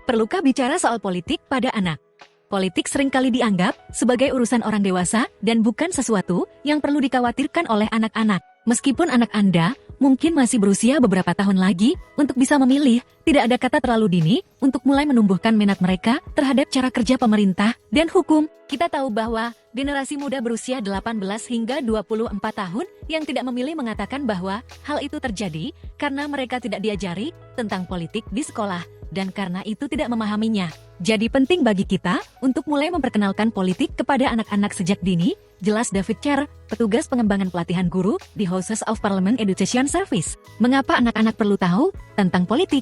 Perlukah bicara soal politik pada anak? Politik seringkali dianggap sebagai urusan orang dewasa dan bukan sesuatu yang perlu dikhawatirkan oleh anak-anak. Meskipun anak Anda mungkin masih berusia beberapa tahun lagi untuk bisa memilih, tidak ada kata terlalu dini untuk mulai menumbuhkan minat mereka terhadap cara kerja pemerintah dan hukum. Kita tahu bahwa generasi muda berusia 18 hingga 24 tahun yang tidak memilih mengatakan bahwa hal itu terjadi karena mereka tidak diajari tentang politik di sekolah dan karena itu tidak memahaminya. Jadi penting bagi kita untuk mulai memperkenalkan politik kepada anak-anak sejak dini, jelas David Cher, petugas pengembangan pelatihan guru di Houses of Parliament Education Service. Mengapa anak-anak perlu tahu tentang politik?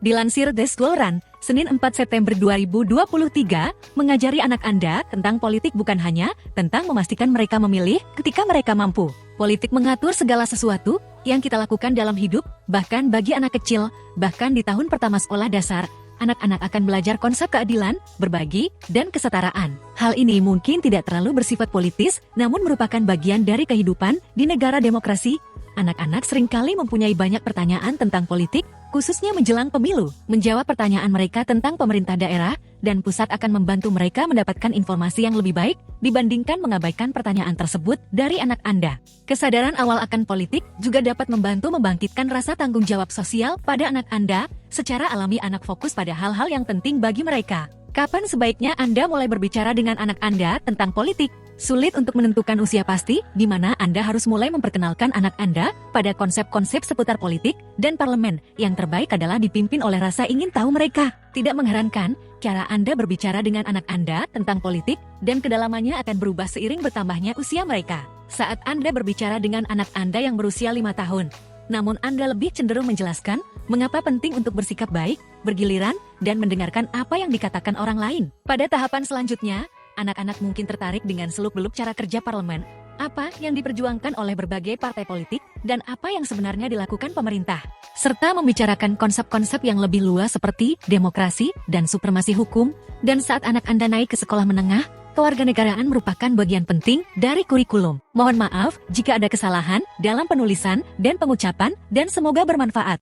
Dilansir The School Run, Senin 4 September 2023, mengajari anak Anda tentang politik bukan hanya tentang memastikan mereka memilih ketika mereka mampu. Politik mengatur segala sesuatu yang kita lakukan dalam hidup, bahkan bagi anak kecil, bahkan di tahun pertama sekolah dasar, anak-anak akan belajar konsep keadilan, berbagi, dan kesetaraan. Hal ini mungkin tidak terlalu bersifat politis, namun merupakan bagian dari kehidupan di negara demokrasi. Anak-anak seringkali mempunyai banyak pertanyaan tentang politik, khususnya menjelang pemilu. Menjawab pertanyaan mereka tentang pemerintah daerah dan pusat akan membantu mereka mendapatkan informasi yang lebih baik dibandingkan mengabaikan pertanyaan tersebut dari anak Anda. Kesadaran awal akan politik juga dapat membantu membangkitkan rasa tanggung jawab sosial pada anak Anda. Secara alami anak fokus pada hal-hal yang penting bagi mereka. Kapan sebaiknya Anda mulai berbicara dengan anak Anda tentang politik? Sulit untuk menentukan usia pasti, di mana Anda harus mulai memperkenalkan anak Anda pada konsep-konsep seputar politik dan parlemen. Yang terbaik adalah dipimpin oleh rasa ingin tahu mereka. Tidak mengherankan, cara Anda berbicara dengan anak Anda tentang politik dan kedalamannya akan berubah seiring bertambahnya usia mereka. Saat Anda berbicara dengan anak Anda yang berusia 5 tahun, namun Anda lebih cenderung menjelaskan mengapa penting untuk bersikap baik, bergiliran, dan mendengarkan apa yang dikatakan orang lain. Pada tahapan selanjutnya, anak-anak mungkin tertarik dengan seluk-beluk cara kerja parlemen, apa yang diperjuangkan oleh berbagai partai politik, dan apa yang sebenarnya dilakukan pemerintah. Serta membicarakan konsep-konsep yang lebih luas seperti demokrasi dan supremasi hukum. Dan saat anak Anda naik ke sekolah menengah, kewarganegaraan merupakan bagian penting dari kurikulum. Mohon maaf jika ada kesalahan dalam penulisan dan pengucapan, dan semoga bermanfaat.